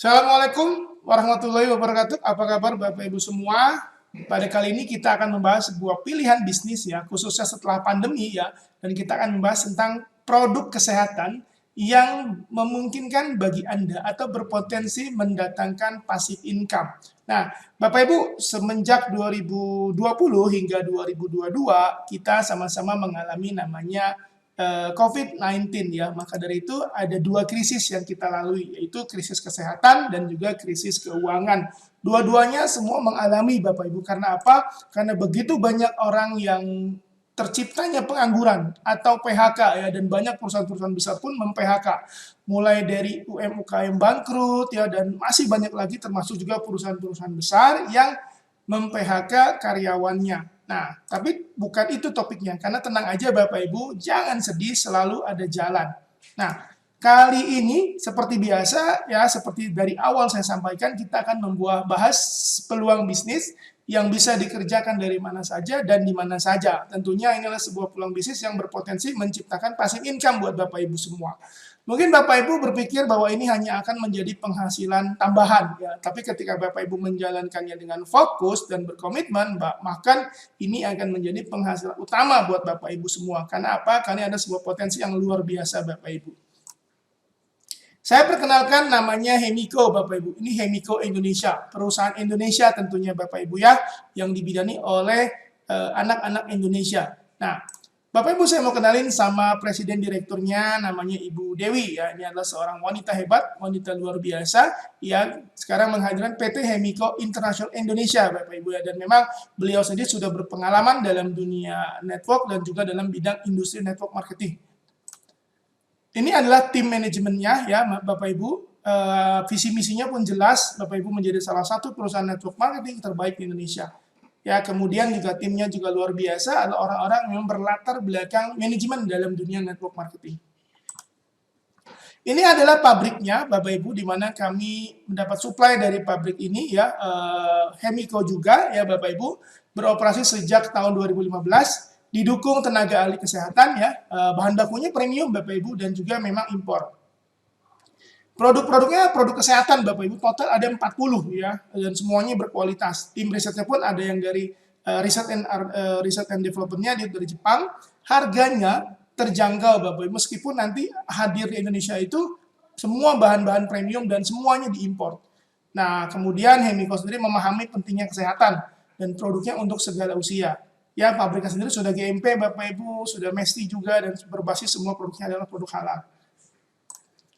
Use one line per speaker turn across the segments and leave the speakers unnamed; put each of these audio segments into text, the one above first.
Assalamualaikum warahmatullahi wabarakatuh. Apa kabar Bapak Ibu semua? Pada kali ini kita akan membahas sebuah pilihan bisnis ya, khususnya setelah pandemi ya, dan kita akan membahas tentang produk kesehatan yang memungkinkan bagi Anda atau berpotensi mendatangkan passive income. Nah, Bapak Ibu, semenjak 2020 hingga 2022, kita sama-sama mengalami namanya COVID-19 ya. Maka dari itu ada dua krisis yang kita lalui, yaitu krisis kesehatan dan juga krisis keuangan. Dua-duanya semua mengalami Bapak Ibu. Karena apa? Karena begitu banyak orang yang terciptanya pengangguran atau PHK ya, dan banyak perusahaan-perusahaan besar pun mem-PHK. Mulai dari UMKM bangkrut ya, dan masih banyak lagi termasuk juga perusahaan-perusahaan besar yang mem-PHK karyawannya. Nah, tapi bukan itu topiknya, karena tenang aja Bapak Ibu, jangan sedih, selalu ada jalan. Nah, kali ini seperti biasa ya, seperti dari awal saya sampaikan, kita akan bahas peluang bisnis yang bisa dikerjakan dari mana saja dan di mana saja. Tentunya inilah sebuah peluang bisnis yang berpotensi menciptakan passive income buat Bapak Ibu semua. Mungkin Bapak Ibu berpikir bahwa ini hanya akan menjadi penghasilan tambahan, ya. Tapi ketika Bapak Ibu menjalankannya dengan fokus dan berkomitmen, maka ini akan menjadi penghasilan utama buat Bapak Ibu semua. Karena apa? Karena ada sebuah potensi yang luar biasa Bapak Ibu. Saya perkenalkan namanya Hemiko Bapak Ibu. Ini Hemiko Indonesia, perusahaan Indonesia tentunya Bapak Ibu ya, yang dibidangi oleh anak-anak Indonesia. Nah, Bapak Ibu, saya mau kenalin sama presiden direkturnya, namanya Ibu Dewi ya. Ini adalah seorang wanita hebat, wanita luar biasa yang sekarang menghadirkan PT Hemiko International Indonesia Bapak Ibu ya. Dan memang beliau sendiri sudah berpengalaman dalam dunia network dan juga dalam bidang industri network marketing. Ini adalah tim manajemennya ya Bapak Ibu. Visi misinya pun jelas, Bapak Ibu menjadi salah satu perusahaan network marketing terbaik di Indonesia. Ya, kemudian juga timnya juga luar biasa, ada orang-orang yang berlatar belakang manajemen dalam dunia network marketing. Ini adalah pabriknya, Bapak Ibu, di mana kami mendapat supply dari pabrik ini ya, Hemiko juga ya Bapak Ibu, beroperasi sejak tahun 2015, didukung tenaga ahli kesehatan ya, bahan bakunya premium Bapak Ibu dan juga memang impor. Produk-produknya produk kesehatan Bapak Ibu, total ada 40 ya, dan semuanya berkualitas. Tim risetnya pun ada yang dari riset and development-nya dari Jepang. Harganya terjangkau Bapak Ibu, meskipun nanti hadir di Indonesia itu semua bahan-bahan premium dan semuanya diimpor. Nah, kemudian Hemiko sendiri memahami pentingnya kesehatan dan produknya untuk segala usia. Ya, pabriknya sendiri sudah GMP Bapak Ibu, sudah MESTI juga, dan berbasis semua produknya adalah produk halal.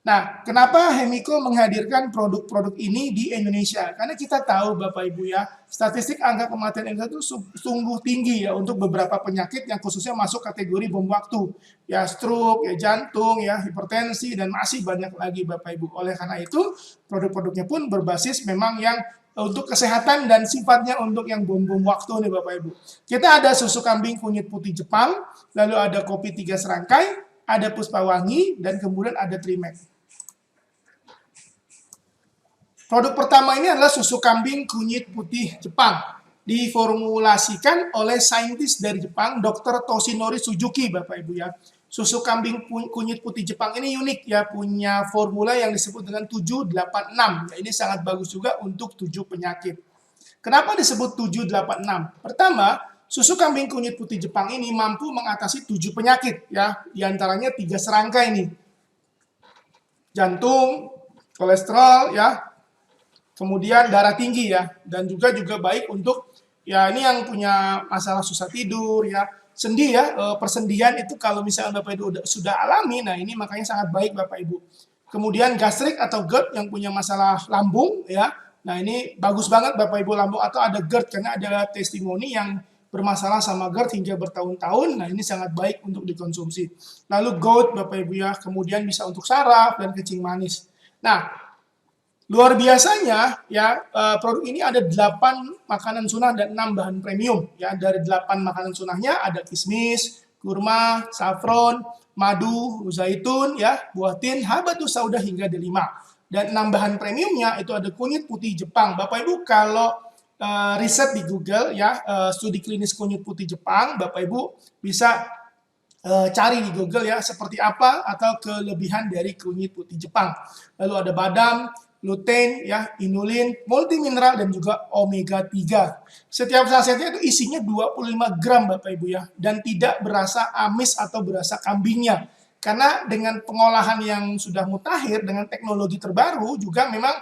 Nah, kenapa Hemiko menghadirkan produk-produk ini di Indonesia? Karena kita tahu Bapak Ibu ya, statistik angka kematian Indonesia itu sungguh tinggi ya untuk beberapa penyakit yang khususnya masuk kategori bom waktu. Ya, stroke, ya jantung, ya hipertensi, dan masih banyak lagi Bapak Ibu. Oleh karena itu, produk-produknya pun berbasis memang yang untuk kesehatan dan sifatnya untuk yang bom-bom waktu nih Bapak Ibu. Kita ada susu kambing kunyit putih Jepang, lalu ada kopi 3 serangkai, ada puspa wangi, dan kemudian ada Trimex. Produk pertama ini adalah susu kambing kunyit putih Jepang. Diformulasikan oleh saintis dari Jepang, Dr. Toshinori Suzuki, Bapak Ibu ya. Susu kambing kunyit putih Jepang ini unik ya, punya formula yang disebut dengan 786. Ya, ini sangat bagus juga untuk 7 penyakit. Kenapa disebut 786? Pertama, susu kambing kunyit putih Jepang ini mampu mengatasi 7 penyakit ya, diantaranya 3 serangkai ini. Jantung, kolesterol ya, kemudian darah tinggi ya, dan juga baik untuk ya ini yang punya masalah susah tidur ya, sendi ya, persendian itu kalau misalnya Bapak Ibu sudah alami, nah ini makanya sangat baik Bapak Ibu. Kemudian gastrik atau GERD yang punya masalah lambung ya, nah ini bagus banget Bapak Ibu lambung, atau ada GERD karena ada testimoni yang bermasalah sama GERD hingga bertahun-tahun, nah ini sangat baik untuk dikonsumsi. Lalu gout Bapak Ibu ya, kemudian bisa untuk saraf dan kencing manis. Nah, luar biasanya ya, produk ini ada 8 makanan sunnah dan 6 bahan premium ya. Dari 8 makanan sunnahnya ada kismis, kurma, saffron, madu, zaitun ya, buah tin, habatus sauda hingga delima. Dan 6 bahan premiumnya itu ada kunyit putih Jepang. Bapak Ibu kalau riset di Google ya, studi klinis kunyit putih Jepang, Bapak Ibu bisa cari di Google ya seperti apa atau kelebihan dari kunyit putih Jepang. Lalu ada badam, lutein, ya, inulin, multimineral, dan juga omega 3. Setiap sasetnya itu isinya 25 gram Bapak Ibu ya, dan tidak berasa amis atau berasa kambingnya. Karena dengan pengolahan yang sudah mutakhir dengan teknologi terbaru juga memang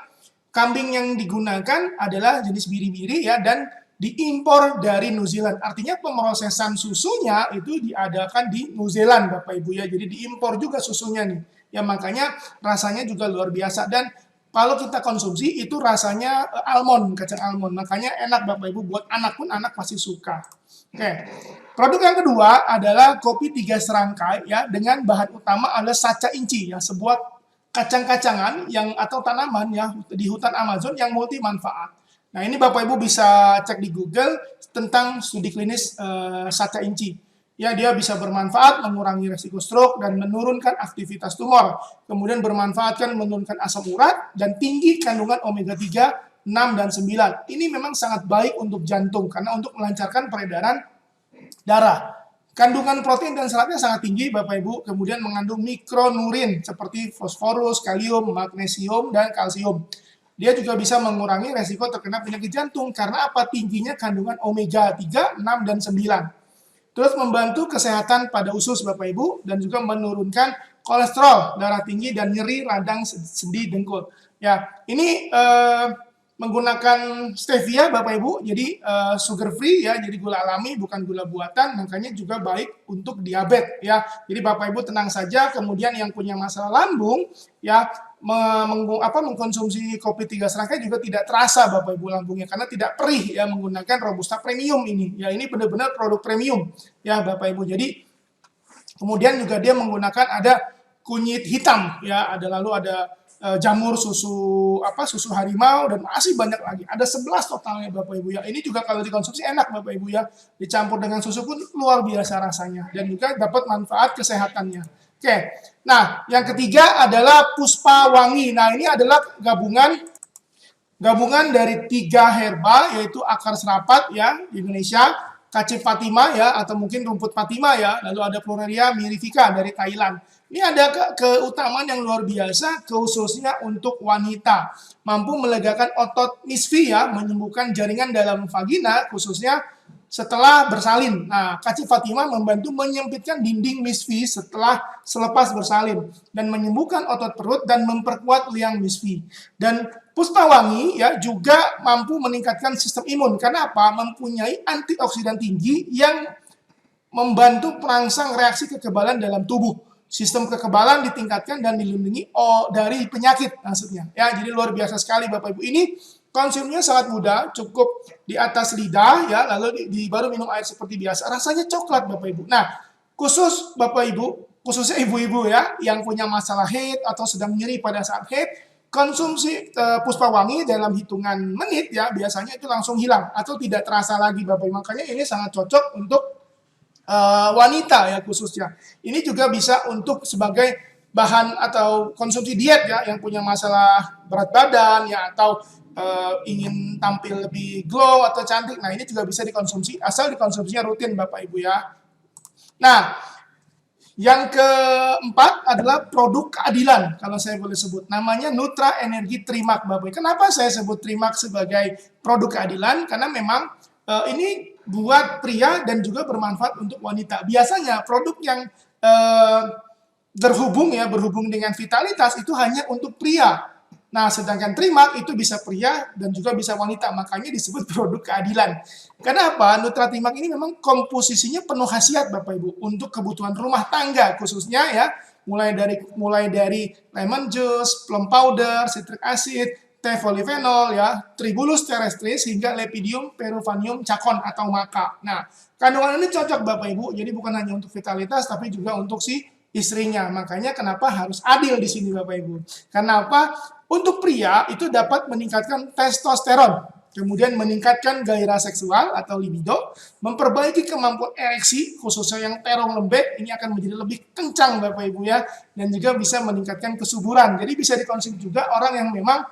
kambing yang digunakan adalah jenis biri-biri ya, dan diimpor dari New Zealand. Artinya pemrosesan susunya itu diadakan di New Zealand Bapak Ibu ya. Jadi diimpor juga susunya nih. Ya makanya rasanya juga luar biasa, dan kalau kita konsumsi itu rasanya almond, kacang almond. Makanya enak Bapak Ibu, buat anak pun anak pasti suka. Oke. Produk yang kedua adalah kopi 3 serangkai ya, dengan bahan utama adalah sacha inci ya, sebuah kacang-kacangan yang atau tanaman ya di hutan Amazon yang multi manfaat. Nah, ini Bapak Ibu bisa cek di Google tentang studi klinis sacha inci. Ya, dia bisa bermanfaat mengurangi resiko stroke dan menurunkan aktivitas tumor. Kemudian bermanfaat kan menurunkan asam urat dan tinggi kandungan omega 3, 6 dan 9. Ini memang sangat baik untuk jantung karena untuk melancarkan peredaran darah. Kandungan protein dan seratnya sangat tinggi Bapak Ibu, kemudian mengandung mikronutrien seperti fosforus, kalium, magnesium, dan kalsium. Dia juga bisa mengurangi resiko terkena penyakit jantung karena apa? Tingginya kandungan omega 3, 6, dan 9. Terus membantu kesehatan pada usus Bapak Ibu dan juga menurunkan kolesterol, darah tinggi, dan nyeri radang sendi dengkul. Ya, ini menggunakan stevia Bapak Ibu, jadi sugar free ya, jadi gula alami bukan gula buatan, makanya juga baik untuk diabetes ya. Jadi Bapak Ibu tenang saja. Kemudian yang punya masalah lambung ya, mengkonsumsi kopi 3 serangkai juga tidak terasa Bapak Ibu lambungnya karena tidak perih ya, menggunakan Robusta Premium ini. Ya, ini benar-benar produk premium ya Bapak Ibu. Jadi kemudian juga dia menggunakan ada kunyit hitam ya, lalu ada jamur susu harimau, dan masih banyak lagi. Ada 11 totalnya Bapak Ibu ya. Ini juga kalau dikonsumsi enak Bapak Ibu ya. Dicampur dengan susu pun luar biasa rasanya dan juga dapat manfaat kesehatannya. Oke. Nah, yang ketiga adalah Puspa Wangi. Nah, ini adalah gabungan dari 3 herba, yaitu akar serapat ya di Indonesia, kace Fatima ya, atau mungkin rumput Fatima ya, lalu ada Pleureria mirifica dari Thailand. Ini ada keutamaan yang luar biasa, khususnya untuk wanita. Mampu melegakan otot misfi ya, menyembuhkan jaringan dalam vagina, khususnya setelah bersalin. Nah, kace Fatima membantu menyempitkan dinding misfi selepas bersalin dan menyembuhkan otot perut dan memperkuat liang misfi. Dan Puspa Wangi ya juga mampu meningkatkan sistem imun. Karena apa? Mempunyai antioksidan tinggi yang membantu perangsang reaksi kekebalan dalam tubuh. Sistem kekebalan ditingkatkan dan dilindungi dari penyakit maksudnya. Ya, jadi luar biasa sekali Bapak Ibu. Ini konsumsinya sangat mudah, cukup di atas lidah ya, lalu baru minum air seperti biasa. Rasanya coklat Bapak Ibu. Nah, khusus Bapak Ibu, khususnya ibu-ibu ya yang punya masalah haid atau sedang nyeri pada saat haid, konsumsi Puspa Wangi dalam hitungan menit ya biasanya itu langsung hilang atau tidak terasa lagi Bapak Ibu. Makanya ini sangat cocok untuk wanita ya khususnya. Ini juga bisa untuk sebagai bahan atau konsumsi diet ya, yang punya masalah berat badan ya, atau ingin tampil lebih glow atau cantik. Nah, ini juga bisa dikonsumsi, asal dikonsumsinya rutin Bapak Ibu ya. Nah, yang keempat adalah produk keadilan, kalau saya boleh sebut. Namanya Nutra Energi Trimax Bapak Ibu. Kenapa saya sebut Trimax sebagai produk keadilan? Karena memang ini buat pria dan juga bermanfaat untuk wanita. Biasanya produk yang berhubung dengan vitalitas itu hanya untuk pria. Nah, sedangkan Trimax itu bisa pria dan juga bisa wanita, makanya disebut produk keadilan. Kenapa? Nutra Trimax ini memang komposisinya penuh khasiat Bapak Ibu untuk kebutuhan rumah tangga khususnya ya, mulai dari lemon juice, plum powder, citric acid, teh polifenol ya, Tribulus terrestris hingga Lepidium peruvanium cakon atau maca. Nah, kandungan ini cocok Bapak Ibu, jadi bukan hanya untuk vitalitas tapi juga untuk si istrinya. Makanya kenapa harus adil di sini Bapak Ibu. Karena apa? Untuk pria itu dapat meningkatkan testosteron, kemudian meningkatkan gairah seksual atau libido, memperbaiki kemampuan ereksi khususnya yang terong lembek, ini akan menjadi lebih kencang Bapak Ibu ya, dan juga bisa meningkatkan kesuburan. Jadi bisa dikonsumsi juga orang yang memang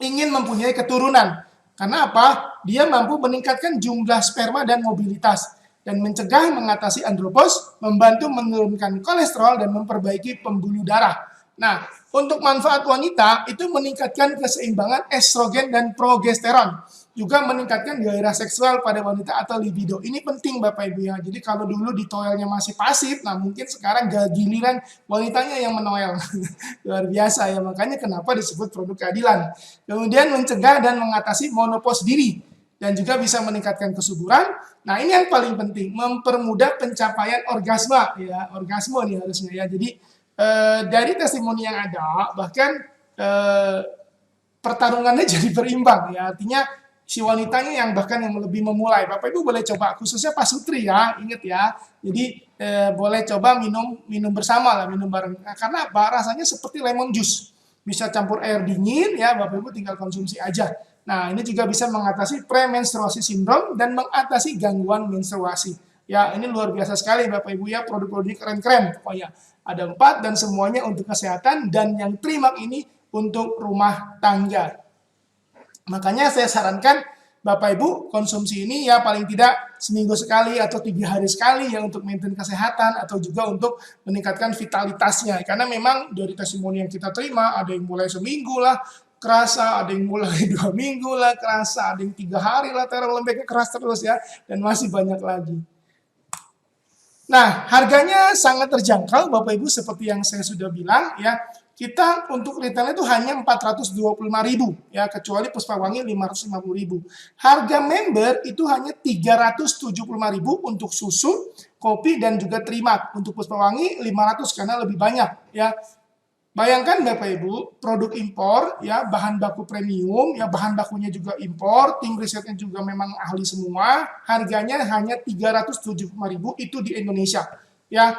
ingin mempunyai keturunan. Karena apa? Dia mampu meningkatkan jumlah sperma dan mobilitas dan mencegah mengatasi andropos, membantu menurunkan kolesterol dan memperbaiki pembuluh darah. Nah, Untuk manfaat wanita, itu meningkatkan keseimbangan estrogen dan progesteron. Juga meningkatkan gairah seksual pada wanita atau libido. Ini penting Bapak Ibu ya. Jadi kalau dulu di toelnya masih pasif, nah mungkin sekarang giliran wanitanya yang menoel. Luar biasa ya, makanya kenapa disebut produk keadilan. Kemudian mencegah dan mengatasi menopause diri dan juga bisa meningkatkan kesuburan. Nah, ini yang paling penting, mempermudah pencapaian orgasme ya, orgasme nih harusnya ya. Jadi dari testimoni yang ada, bahkan pertarungannya jadi berimbang ya. Artinya si wanitanya yang bahkan yang lebih memulai. Bapak Ibu boleh coba, khususnya Pak Sutri ya, ingat ya. Jadi boleh coba minum bersama lah, minum bareng. Nah, karena apa? Rasanya seperti lemon juice. Bisa campur air dingin ya, Bapak Ibu tinggal konsumsi aja. Nah, ini juga bisa mengatasi premenstruasi sindrom dan mengatasi gangguan menstruasi. Ya, ini luar biasa sekali Bapak Ibu ya, produk-produknya keren-keren pokoknya. Ada 4 dan semuanya untuk kesehatan, dan yang Trimax ini untuk rumah tangga. Makanya saya sarankan Bapak Ibu konsumsi ini ya paling tidak seminggu sekali atau 3 hari sekali ya, untuk maintain kesehatan atau juga untuk meningkatkan vitalitasnya. Karena memang dari testimoni yang kita terima, ada yang mulai seminggu lah kerasa, ada yang mulai 2 minggu lah kerasa, ada yang 3 hari lah teror lembeknya keras terus ya, dan masih banyak lagi. Nah, harganya sangat terjangkau Bapak Ibu, seperti yang saya sudah bilang ya. Kita untuk retailnya itu hanya 425.000 ya, kecuali Puspa Wangi 550.000. Harga member itu hanya 375.000 untuk susu, kopi dan juga Trimax. Untuk Puspa Wangi 500 karena lebih banyak ya. Bayangkan Bapak Ibu, produk impor ya, bahan baku premium ya, bahan bakunya juga impor, tim risetnya juga memang ahli semua, harganya hanya 375.000 itu di Indonesia ya.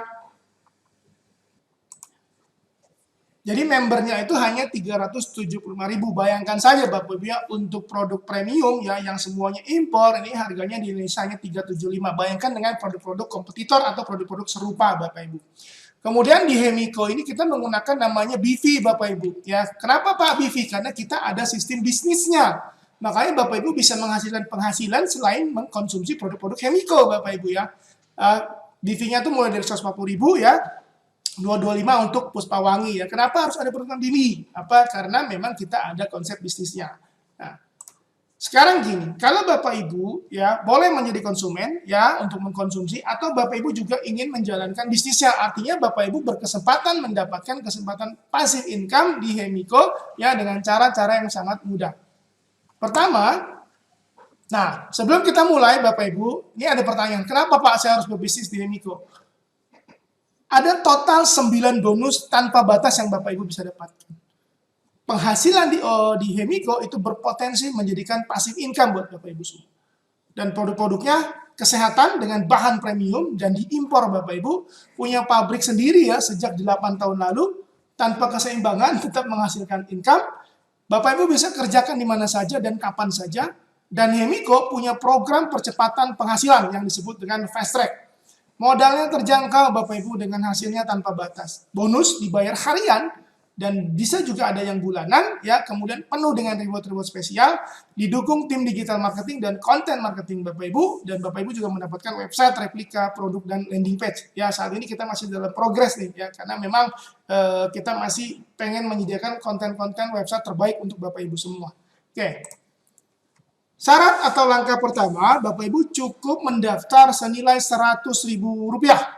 Jadi membernya itu hanya 375.000. Bayangkan saja Bapak Ibu ya, untuk produk premium ya yang semuanya impor, ini harganya di Indonesia hanya 375. Bayangkan dengan produk-produk kompetitor atau produk-produk serupa Bapak Ibu. Kemudian di Hemiko ini kita menggunakan namanya BV Bapak Ibu ya. Kenapa Pak BV? Karena kita ada sistem bisnisnya. Makanya Bapak Ibu bisa menghasilkan penghasilan selain mengkonsumsi produk-produk Hemiko Bapak Ibu ya. BV-nya tuh mulai dari 140.000 ya. 225 untuk Puspa Wangi ya. Kenapa harus ada program BV? Apa? Karena memang kita ada konsep bisnisnya. Nah, sekarang gini, kalau Bapak Ibu ya boleh menjadi konsumen ya untuk mengkonsumsi, atau Bapak Ibu juga ingin menjalankan bisnisnya. Artinya Bapak Ibu berkesempatan mendapatkan kesempatan passive income di Hemiko ya dengan cara-cara yang sangat mudah. Pertama, nah sebelum kita mulai Bapak Ibu, ini ada pertanyaan, kenapa Pak saya harus berbisnis di Hemiko? Ada total 9 bonus tanpa batas yang Bapak Ibu bisa dapatkan. Penghasilan di Hemiko itu berpotensi menjadikan passive income buat Bapak Ibu semua. Dan produk-produknya kesehatan dengan bahan premium dan diimpor Bapak Ibu, punya pabrik sendiri ya sejak 8 tahun lalu, tanpa keseimbangan tetap menghasilkan income. Bapak Ibu bisa kerjakan di mana saja dan kapan saja. Dan Hemiko punya program percepatan penghasilan yang disebut dengan fast track. Modalnya terjangkau Bapak Ibu dengan hasilnya tanpa batas. Bonus dibayar harian dan bisa juga ada yang bulanan ya, kemudian penuh dengan reward-reward spesial, didukung tim digital marketing dan konten marketing Bapak Ibu, dan Bapak Ibu juga mendapatkan website, replika, produk dan landing page. Ya, saat ini kita masih dalam progres nih ya, karena memang kita masih pengen menyediakan konten-konten website terbaik untuk Bapak Ibu semua. Oke. Syarat atau langkah pertama, Bapak Ibu cukup mendaftar senilai Rp100.000.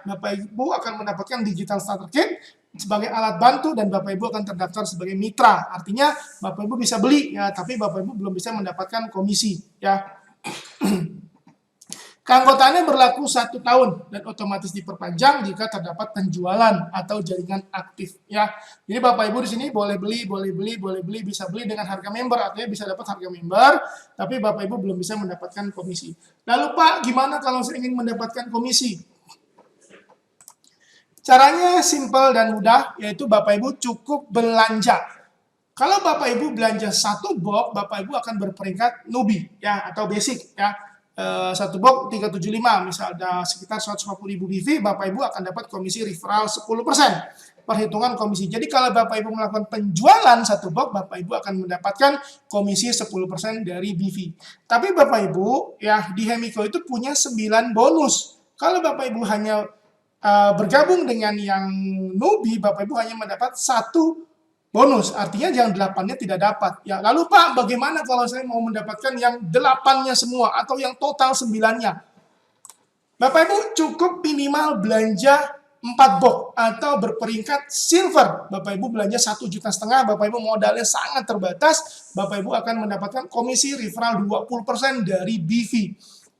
Bapak Ibu akan mendapatkan digital starter kit sebagai alat bantu, dan Bapak Ibu akan terdaftar sebagai mitra. Artinya Bapak Ibu bisa beli ya, tapi Bapak Ibu belum bisa mendapatkan komisi ya. Keanggotaannya berlaku 1 tahun dan otomatis diperpanjang jika terdapat penjualan atau jaringan aktif ya. Jadi Bapak Ibu di sini boleh beli, bisa beli dengan harga member, artinya bisa dapat harga member, tapi Bapak Ibu belum bisa mendapatkan komisi. Lalu Pak, gimana kalau saya ingin mendapatkan komisi? Caranya simple dan mudah, yaitu Bapak Ibu cukup belanja. Kalau Bapak Ibu belanja 1 box, Bapak Ibu akan berperingkat newbie ya, atau basic ya. 1 box 375, misal ada sekitar 150.000 BV, Bapak Ibu akan dapat komisi referral 10%. Perhitungan komisi. Jadi kalau Bapak Ibu melakukan penjualan 1 box, Bapak Ibu akan mendapatkan komisi 10% dari BV. Tapi Bapak Ibu ya di Hemiko itu punya 9 bonus. Kalau Bapak Ibu hanya bergabung dengan yang newbie, Bapak Ibu hanya mendapat 1 bonus, artinya yang 8-nya tidak dapat. Ya, lalu Pak, bagaimana kalau saya mau mendapatkan yang 8-nya semua atau yang total 9-nya? Bapak Ibu cukup minimal belanja 4 box atau berperingkat silver. Bapak Ibu belanja 1,5 juta, Bapak Ibu modalnya sangat terbatas, Bapak Ibu akan mendapatkan komisi referral 20% dari BV.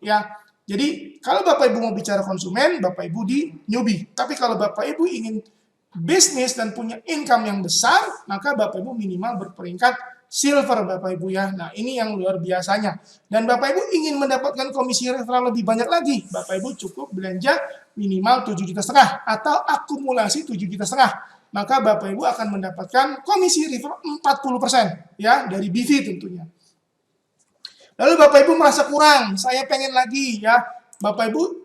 Ya. Jadi kalau Bapak Ibu mau bicara konsumen, Bapak Ibu di newbie. Tapi kalau Bapak Ibu ingin bisnis dan punya income yang besar, maka Bapak Ibu minimal berperingkat silver Bapak Ibu ya. Nah, ini yang luar biasanya. Dan Bapak Ibu ingin mendapatkan komisi referral lebih banyak lagi, Bapak Ibu cukup belanja minimal 7,5 juta atau akumulasi 7,5 juta. Maka Bapak Ibu akan mendapatkan komisi referral 40% ya dari BV tentunya. Lalu Bapak Ibu merasa kurang, saya pengen lagi ya. Bapak Ibu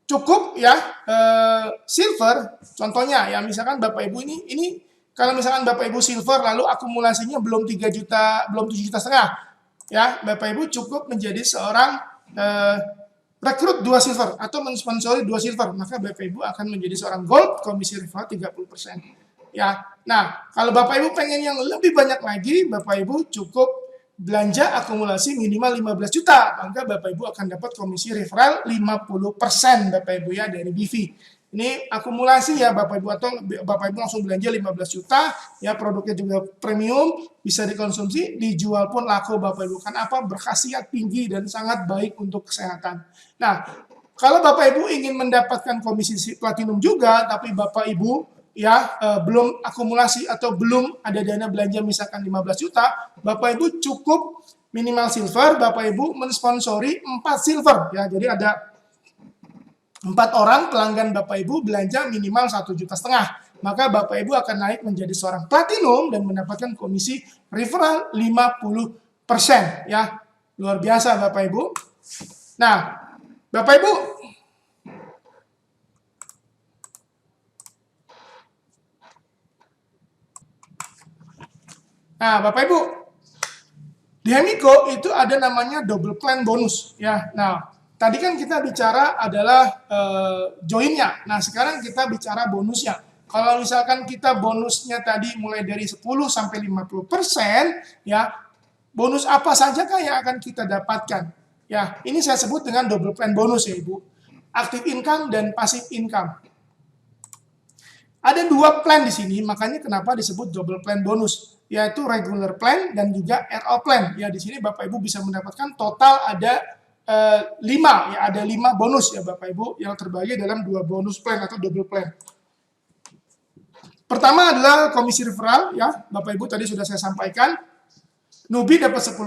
cukup ya silver, contohnya ya misalkan Bapak Ibu ini kalau misalkan Bapak Ibu silver lalu akumulasinya belum 3 juta, belum 7,5 juta ya, Bapak Ibu cukup menjadi seorang rekrut 2 silver atau mensponsori 2 silver, maka Bapak Ibu akan menjadi seorang gold, komisi referral 30%. Ya. Nah, kalau Bapak Ibu pengen yang lebih banyak lagi, Bapak Ibu cukup belanja akumulasi minimal 15 juta, maka Bapak Ibu akan dapat komisi referral 50% Bapak Ibu ya dari BV. Ini akumulasi ya Bapak Ibu, atau Bapak Ibu langsung belanja 15 juta, ya produknya juga premium, bisa dikonsumsi, dijual pun laku Bapak Ibu. Kan apa? Berkhasiat tinggi dan sangat baik untuk kesehatan. Nah, kalau Bapak Ibu ingin mendapatkan komisi platinum juga, tapi Bapak Ibu ya belum akumulasi atau belum ada dana belanja misalkan 15 juta, Bapak Ibu cukup minimal silver, Bapak Ibu mensponsori 4 silver ya. Jadi ada 4 orang pelanggan Bapak Ibu belanja minimal 1,5 juta, maka Bapak Ibu akan naik menjadi seorang platinum dan mendapatkan komisi referral 50% ya. Luar biasa Bapak Ibu. Nah, Bapak Ibu di Hemiko itu ada namanya double plan bonus ya. Nah, tadi kan kita bicara adalah joinnya. Nah, sekarang kita bicara bonusnya. Kalau misalkan kita bonusnya tadi mulai dari 10 sampai 50%, ya, bonus apa saja kah yang akan kita dapatkan? Ya, ini saya sebut dengan double plan bonus ya, Ibu. Active income dan passive income. Ada 2 plan di sini, makanya kenapa disebut double plan bonus, yaitu regular plan dan juga RO plan. Ya, di sini Bapak Ibu bisa mendapatkan total ada 5 ya, ada 5 bonus ya Bapak Ibu yang terbagi dalam 2 bonus plan atau double plan. Pertama adalah komisi referral ya, Bapak Ibu tadi sudah saya sampaikan. Newbie dapat 10%,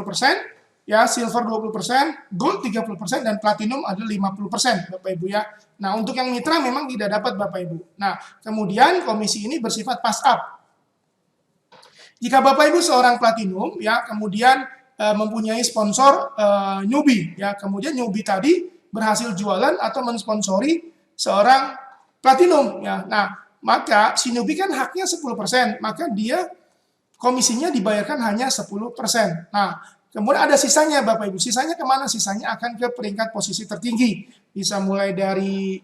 ya, silver 20%, gold 30%, dan platinum ada 50% Bapak Ibu ya. Nah, untuk yang mitra memang tidak dapat Bapak Ibu. Nah, kemudian komisi ini bersifat pass up. Jika Bapak Ibu seorang platinum ya, kemudian mempunyai sponsor newbie ya, kemudian newbie tadi berhasil jualan atau mensponsori seorang platinum ya. Nah, maka si newbie kan haknya 10%, maka dia komisinya dibayarkan hanya 10%. Nah, kemudian ada sisanya Bapak Ibu. Sisanya kemana? Sisanya akan ke peringkat posisi tertinggi. Bisa mulai dari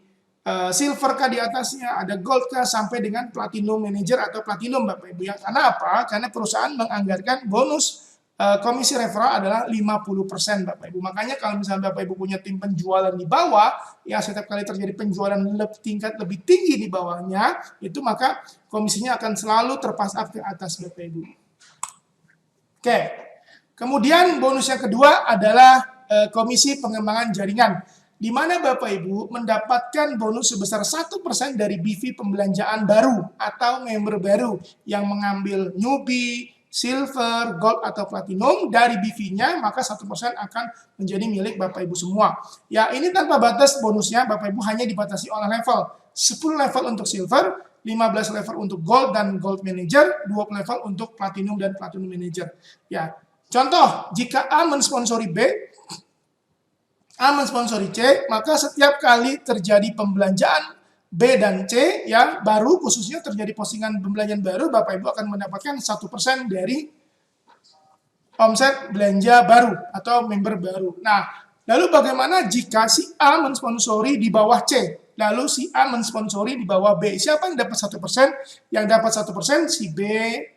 silver kah di atasnya, ada gold kah, sampai dengan platinum manager atau platinum Bapak Ibu ya. Karena apa? Karena perusahaan menganggarkan bonus komisi referral adalah 50% Bapak Ibu. Makanya kalau misalnya Bapak Ibu punya tim penjualan di bawah, ya setiap kali terjadi penjualan tingkat lebih tinggi di bawahnya, itu maka komisinya akan selalu terpass up ke atas Bapak Ibu. Oke. Kemudian bonus yang kedua adalah komisi pengembangan jaringan, di mana Bapak Ibu mendapatkan bonus sebesar 1% dari BV pembelanjaan baru atau member baru yang mengambil newbie, silver, gold, atau platinum dari BV-nya, maka 1% akan menjadi milik Bapak Ibu semua. Ya, ini tanpa batas bonusnya, Bapak Ibu hanya dibatasi oleh level. 10 level untuk silver, 15 level untuk gold dan gold manager, 20 level untuk platinum dan platinum manager. Ya, contoh, jika A mensponsori B, A mensponsori C, maka setiap kali terjadi pembelanjaan B dan C ya baru, khususnya terjadi postingan pembelanjaan baru, Bapak Ibu akan mendapatkan 1% dari omset belanja baru atau member baru. Nah, lalu bagaimana jika si A mensponsori di bawah C? lalu si A mensponsori di bawah B. Siapa yang dapat 1%? Yang dapat 1% si B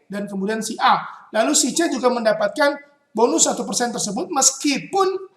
dan kemudian si A. Lalu si C juga mendapatkan bonus 1% tersebut meskipun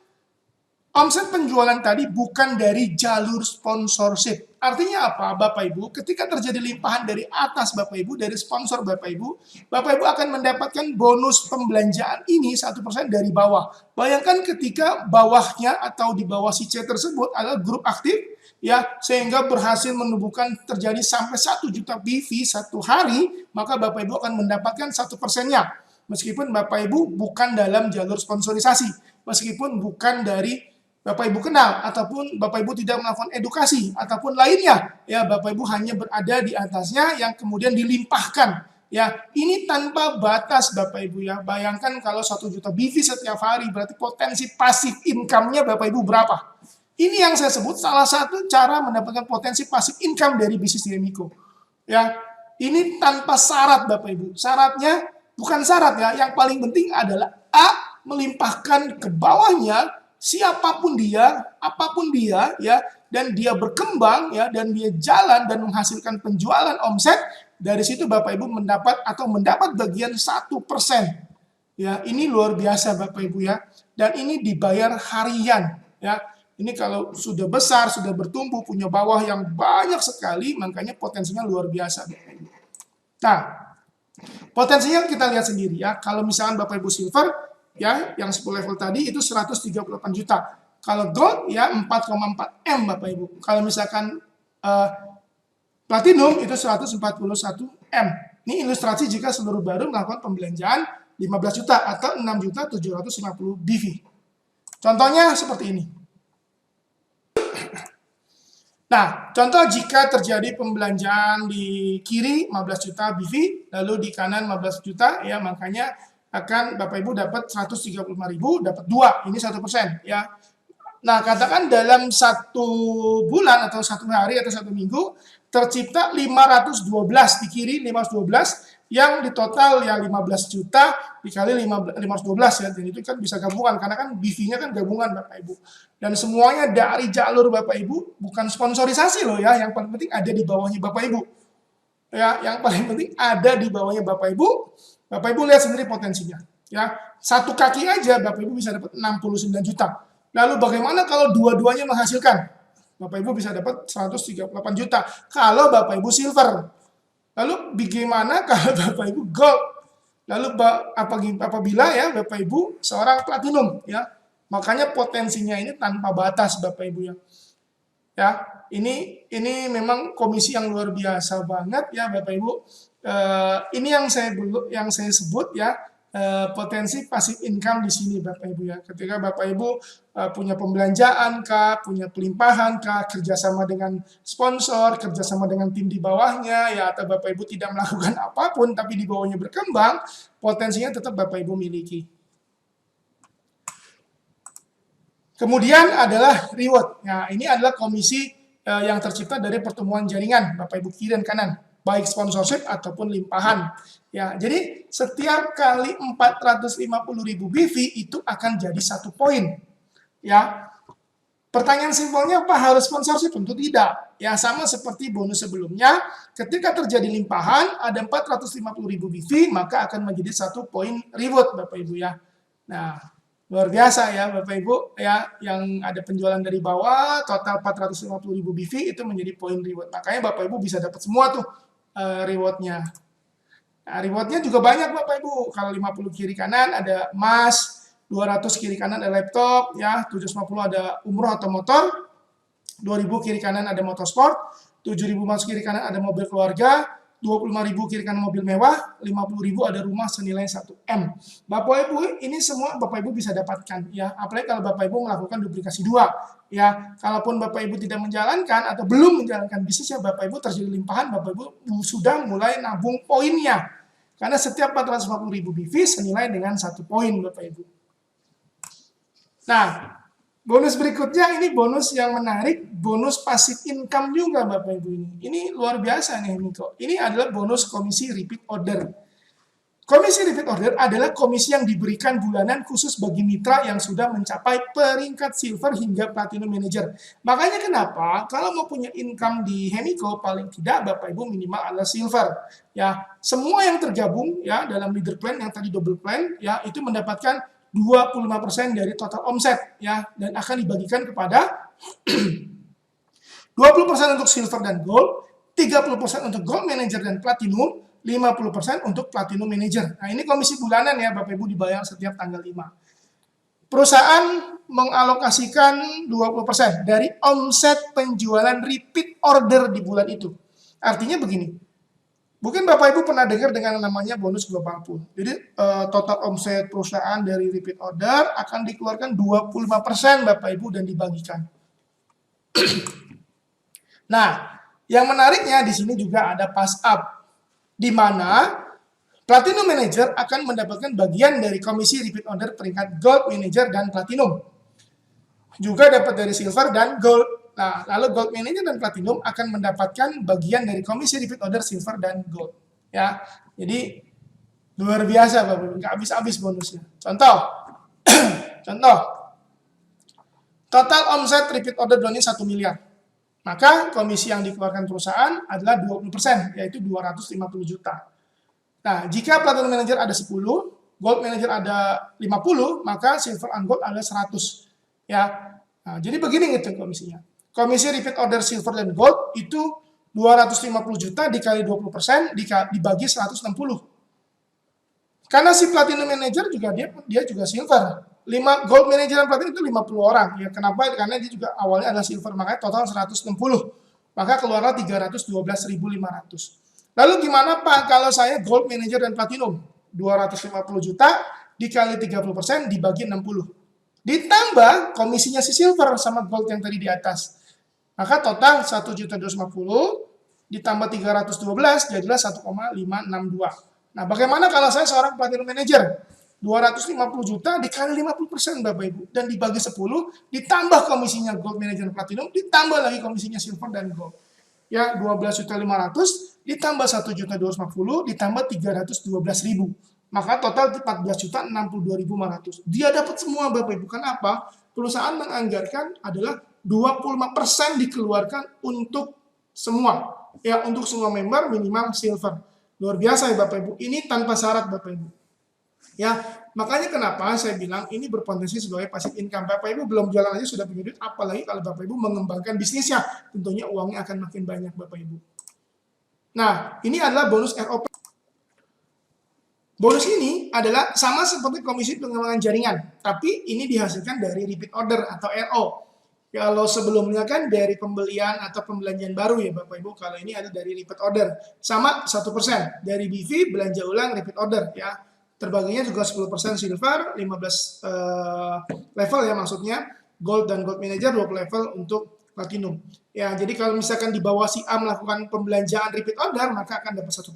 omset penjualan tadi bukan dari jalur sponsorship. Artinya apa, Bapak Ibu? Ketika terjadi limpahan dari atas Bapak Ibu, dari sponsor Bapak Ibu akan mendapatkan bonus pembelanjaan ini 1% dari bawah. Bayangkan ketika bawahnya atau di bawah si C tersebut adalah grup aktif, ya, sehingga berhasil menumbuhkan terjadi sampai 1 juta BV satu hari, maka Bapak Ibu akan mendapatkan 1%-nya. Meskipun Bapak Ibu bukan dalam jalur sponsorisasi, meskipun bukan dari Bapak Ibu kenal, ataupun Bapak Ibu tidak melakukan edukasi, ataupun lainnya, ya Bapak Ibu hanya berada di atasnya yang kemudian dilimpahkan. Ya, ini tanpa batas Bapak Ibu ya. Bayangkan kalau 1 juta BV setiap hari, berarti potensi pasif income-nya Bapak Ibu berapa? Ini yang saya sebut salah satu cara mendapatkan potensi pasif income dari bisnis Demiko. Ya, ini tanpa syarat Bapak Ibu. Syaratnya bukan syarat ya, yang paling penting adalah A melimpahkan ke bawahnya siapapun dia, apapun dia, ya, dan dia berkembang, ya, dan dia jalan dan menghasilkan penjualan omset, dari situ Bapak Ibu mendapat bagian 1%. Ya, ini luar biasa Bapak Ibu ya, dan ini dibayar harian, ya. Ini kalau sudah besar, sudah bertumbuh, punya bawah yang banyak sekali, makanya potensinya luar biasa Bapak Ibu. Nah, potensinya kita lihat sendiri ya, kalau misalkan Bapak Ibu silver, ya, yang 10 level tadi itu 138 juta. Kalau gold ya 4,4 M Bapak Ibu. Kalau misalkan platinum itu 141 M. Ini ilustrasi jika seluruh baru melakukan pembelanjaan 15 juta atau 6.750 BV. Contohnya seperti ini. Nah, contoh jika terjadi pembelanjaan di kiri 15 juta BV, lalu di kanan 15 juta, ya makanya akan Bapak Ibu dapat 135.000, dapat 2, ini 1%, ya. Nah, katakan dalam 1 bulan atau 1 hari atau 1 minggu tercipta 512 di kiri 512 yang di total ya 15 juta dikali 512 ya, dan itu kan bisa gabungan karena kan BV-nya kan gabungan Bapak Ibu. Dan semuanya dari jalur Bapak Ibu, bukan sponsorisasi loh ya, yang paling penting ada di bawahnya Bapak Ibu. Ya, yang paling penting ada di bawahnya Bapak Ibu. Bapak Ibu lihat sendiri potensinya. Ya, 1 kaki aja Bapak Ibu bisa dapat 69 juta. Lalu bagaimana kalau dua-duanya menghasilkan? Bapak Ibu bisa dapat 138 juta. Kalau Bapak Ibu silver. Lalu bagaimana kalau Bapak Ibu gold? Lalu apabila ya Bapak Ibu seorang platinum ya. Makanya potensinya ini tanpa batas Bapak Ibu ya. Ya, ini memang komisi yang luar biasa banget ya Bapak Ibu. Ini yang saya sebut ya, potensi pasif income di sini Bapak Ibu ya. Ketika Bapak Ibu punya pembelanjaan kah, punya pelimpahan kah, kerjasama dengan sponsor, kerjasama dengan tim di bawahnya ya, atau Bapak Ibu tidak melakukan apapun tapi di bawahnya berkembang, potensinya tetap Bapak Ibu miliki. Kemudian adalah reward. Nah, ini adalah komisi yang tercipta dari pertemuan jaringan Bapak Ibu kiri dan kanan, baik sponsorship ataupun limpahan. Ya, jadi setiap kali 450.000 BV itu akan jadi 1 poin. Ya. Pertanyaan simpelnya apa, harus sponsorship? Tentu tidak. Ya, sama seperti bonus sebelumnya, ketika terjadi limpahan ada 450.000 BV, maka akan menjadi 1 poin reward Bapak Ibu ya. Nah, luar biasa ya Bapak Ibu ya, yang ada penjualan dari bawah total 450.000 BV itu menjadi poin reward. Makanya Bapak Ibu bisa dapat semua tuh rewardnya. Nah, rewardnya juga banyak Bapak Ibu. Kalau 50 kiri kanan ada emas, 200 kiri kanan ada laptop ya, 750 ada umroh atau motor, 2.000 kiri kanan ada motorsport, 7.000 masuk kiri kanan ada mobil keluarga, 25.000 kiri kanan mobil mewah, 50.000 ada rumah senilai 1 M. Bapak Ibu, ini semua Bapak Ibu bisa dapatkan ya. Apalagi kalau Bapak Ibu melakukan duplikasi 2 ya. Kalaupun Bapak Ibu tidak menjalankan atau belum menjalankan bisnisnya, Bapak Ibu terjadi limpahan, Bapak Ibu sudah mulai nabung poinnya. Karena setiap 450.000 BV senilai dengan 1 poin Bapak Ibu. Nah, bonus berikutnya ini bonus yang menarik, bonus passive income juga Bapak Ibu ini. Ini luar biasa nih Miko. Ini adalah bonus komisi repeat order. Komisi repeat order adalah komisi yang diberikan bulanan khusus bagi mitra yang sudah mencapai peringkat silver hingga platinum manager. Makanya kenapa kalau mau punya income di Hemiko paling tidak Bapak Ibu minimal adalah silver. Ya, semua yang tergabung ya dalam leader plan yang tadi double plan ya itu mendapatkan 25% dari total omset ya dan akan dibagikan kepada 20% untuk silver dan gold, 30% untuk gold manager dan platinum, 50% untuk platinum manager. Nah, ini komisi bulanan ya, Bapak Ibu dibayar setiap tanggal 5. Perusahaan mengalokasikan 20% dari omset penjualan repeat order di bulan itu. Artinya begini, mungkin Bapak Ibu pernah dengar dengan namanya bonus global pool. Jadi total omset perusahaan dari repeat order akan dikeluarkan 25% Bapak Ibu dan dibagikan. Nah, yang menariknya di sini juga ada pass up, di mana Platinum Manager akan mendapatkan bagian dari komisi repeat order peringkat Gold Manager dan Platinum. Juga dapat dari Silver dan Gold. Nah, lalu Gold Manager dan Platinum akan mendapatkan bagian dari komisi repeat order Silver dan Gold. Ya, jadi luar biasa Bapak, nggak habis-habis bonusnya. Contoh, total omset repeat order bulan ini 1 miliar. Maka komisi yang dikeluarkan perusahaan adalah 20%, yaitu 250 juta. Nah, jika Platinum Manager ada 10, Gold Manager ada 50, maka Silver and Gold ada 100. Ya. Nah, jadi begini ngitung komisinya. Komisi repeat order Silver dan Gold itu 250 juta dikali 20% dibagi 160. Karena si Platinum Manager juga dia juga Silver. 5 Gold Manager dan Platinum itu 50 orang. Ya, kenapa? Karena dia juga awalnya adalah Silver, makanya total 160. Maka keluarlah 312.500. Lalu gimana Pak kalau saya Gold Manager dan Platinum? 250 juta dikali 30% dibagi 60. Ditambah komisinya si Silver sama Gold yang tadi di atas. Maka total 1.250 ditambah 312 jadilah 1,562. Nah, bagaimana kalau saya seorang Platinum Manager? 250 juta dikali 50% Bapak Ibu dan dibagi 10 ditambah komisinya Gold Manager dan Platinum ditambah lagi komisinya Silver dan Gold. Ya, 12.500 ditambah 1.250 ditambah 312.000. Maka total 14.062.500. Dia dapat semua Bapak Ibu. Kenapa? Perusahaan menganggarkan adalah 25% dikeluarkan untuk semua. Ya, untuk semua member minimal silver. Luar biasa ya Bapak Ibu. Ini tanpa syarat Bapak Ibu. Ya, makanya kenapa saya bilang ini berpotensi sebagai passive income. Bapak Ibu belum jalan aja sudah punya duit, apalagi kalau Bapak Ibu mengembangkan bisnisnya. Tentunya uangnya akan makin banyak Bapak Ibu. Nah, ini adalah bonus ROP. Bonus ini adalah sama seperti komisi pengembangan jaringan, tapi ini dihasilkan dari repeat order atau RO. Kalau sebelumnya kan dari pembelian atau pembelanjaan baru ya Bapak Ibu, kalau ini ada dari repeat order. Sama 1%, dari BV belanja ulang repeat order ya. Terbaginya juga 10% silver, 15 level ya maksudnya, gold dan gold manager 20 level untuk platinum. Ya, jadi kalau misalkan di bawah si A melakukan pembelanjaan repeat order, maka akan dapat 1%.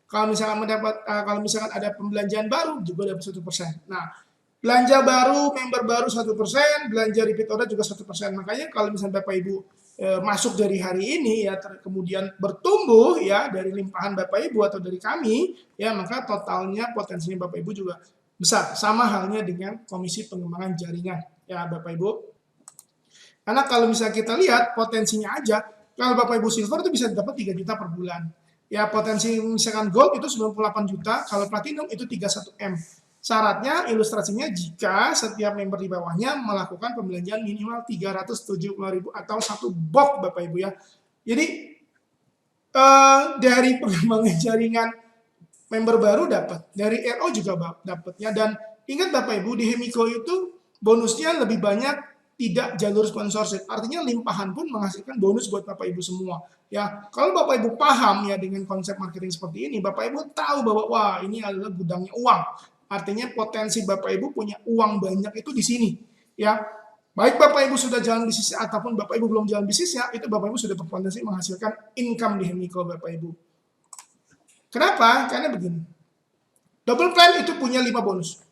Kalau misalkan ada pembelanjaan baru juga dapat 1%. Nah, belanja baru, member baru 1%, belanja repeat order juga 1%. Makanya kalau misalnya Bapak Ibu masuk dari hari ini ya kemudian bertumbuh ya dari limpahan Bapak Ibu atau dari kami ya maka totalnya potensinya Bapak Ibu juga besar, sama halnya dengan komisi pengembangan jaringan ya Bapak Ibu. Karena kalau misalnya kita lihat potensinya aja, kalau Bapak Ibu silver itu bisa dapat 3 juta per bulan. Ya potensi misalkan gold itu 98 juta, kalau platinum itu 31 M. Syaratnya, ilustrasinya jika setiap member di bawahnya melakukan pembelanjaan minimal 370.000 atau 1 box Bapak Ibu ya. Jadi dari pengembangan jaringan member baru dapat, dari RO juga dapat ya. Dan ingat Bapak Ibu di Hemiko itu bonusnya lebih banyak tidak jalur sponsorship. Artinya limpahan pun menghasilkan bonus buat Bapak Ibu semua. Ya, kalau Bapak Ibu paham ya dengan konsep marketing seperti ini, Bapak Ibu tahu bahwa wah ini adalah gudangnya uang. Artinya potensi Bapak Ibu punya uang banyak itu di sini. Ya, baik Bapak Ibu sudah jalan bisnis ataupun Bapak Ibu belum jalan bisnisnya, itu Bapak Ibu sudah berpotensi menghasilkan income di Hemiko Bapak Ibu. Kenapa? Karena begini. Double plan itu punya 5 bonus.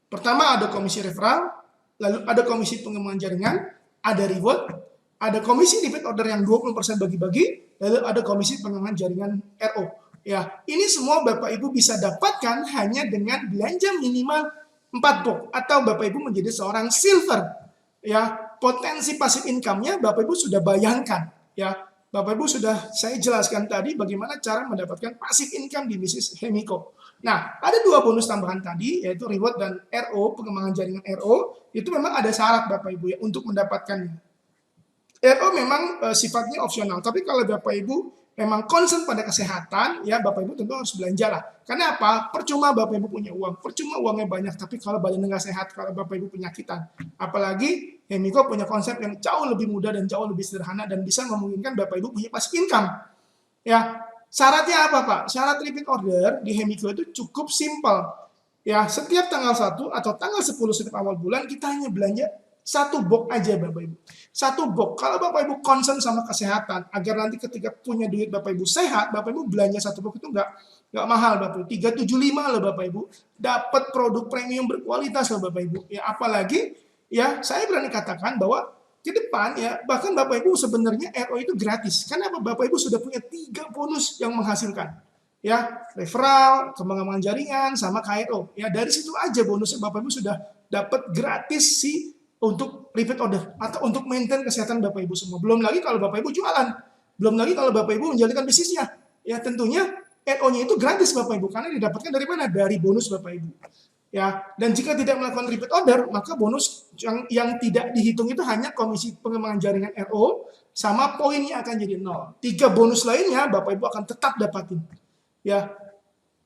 Pertama ada komisi referral, lalu ada komisi pengembangan jaringan, ada reward, ada komisi repeat order yang 20% bagi-bagi, lalu ada komisi pengembangan jaringan RO. Ya, ini semua Bapak Ibu bisa dapatkan hanya dengan belanja minimal 4 box atau Bapak Ibu menjadi seorang silver. Ya, potensi pasif income-nya Bapak Ibu sudah bayangkan. Ya, Bapak Ibu sudah saya jelaskan tadi bagaimana cara mendapatkan pasif income di bisnis Hemiko. Nah, ada 2 bonus tambahan tadi, yaitu reward dan RO, pengembangan jaringan RO. Itu memang ada syarat Bapak Ibu ya untuk mendapatkannya. RO memang sifatnya opsional, tapi kalau Bapak Ibu memang concern pada kesehatan, ya Bapak Ibu tentu harus belanja lah. Karena apa? Percuma Bapak Ibu punya uang, percuma uangnya banyak, tapi kalau badannya nggak sehat, kalau Bapak Ibu penyakitan. Apalagi Hemiko punya konsep yang jauh lebih mudah dan jauh lebih sederhana dan bisa memungkinkan Bapak Ibu punya passive income. Ya, syaratnya apa Pak? Syarat repeat order di Hemiko itu cukup simpel. Ya, setiap tanggal 1 atau tanggal 10 setiap awal bulan kita hanya belanja 1 box aja Bapak Ibu. 1 box. Kalau Bapak Ibu concern sama kesehatan, agar nanti ketika punya duit Bapak Ibu sehat, Bapak Ibu belanja 1 box itu nggak mahal Bapak Ibu. 375 loh Bapak Ibu. Dapat produk premium berkualitas loh Bapak Ibu. Ya apalagi ya saya berani katakan bahwa ke depan ya bahkan Bapak Ibu sebenarnya RO itu gratis. Karena apa? Bapak Ibu sudah punya 3 bonus yang menghasilkan. Ya, referral, pengembangan jaringan, sama KRO. Ya, dari situ aja bonusnya Bapak Ibu sudah dapat gratis sih untuk repeat order atau untuk maintain kesehatan Bapak Ibu semua. Belum lagi kalau Bapak Ibu jualan. Belum lagi kalau Bapak Ibu menjalankan bisnisnya. Ya, tentunya RO-nya itu gratis Bapak Ibu karena didapatkan dari mana? Dari bonus Bapak Ibu. Ya, dan jika tidak melakukan repeat order, maka bonus yang tidak dihitung itu hanya komisi pengembangan jaringan RO sama poinnya akan jadi 0. 3 bonus lainnya Bapak Ibu akan tetap dapatin. Ya,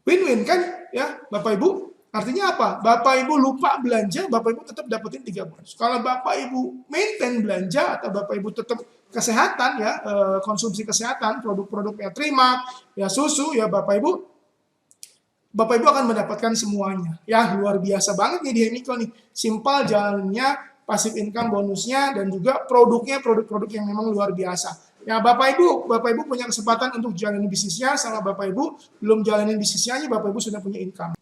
win-win kan? Ya, Bapak Ibu. Artinya apa? Bapak Ibu lupa belanja, Bapak Ibu tetap dapetin 3 bonus. Kalau Bapak Ibu maintain belanja atau Bapak Ibu tetap kesehatan ya, konsumsi kesehatan, produk-produk ya terima, ya susu ya Bapak Ibu akan mendapatkan semuanya. Ya, luar biasa banget nih di Hemiko nih. Simpel jalannya, passive income bonusnya dan juga produknya produk-produk yang memang luar biasa. Ya Bapak Ibu punya kesempatan untuk jalanin bisnisnya, sama Bapak Ibu belum jalanin bisnisnya aja Bapak Ibu sudah punya income.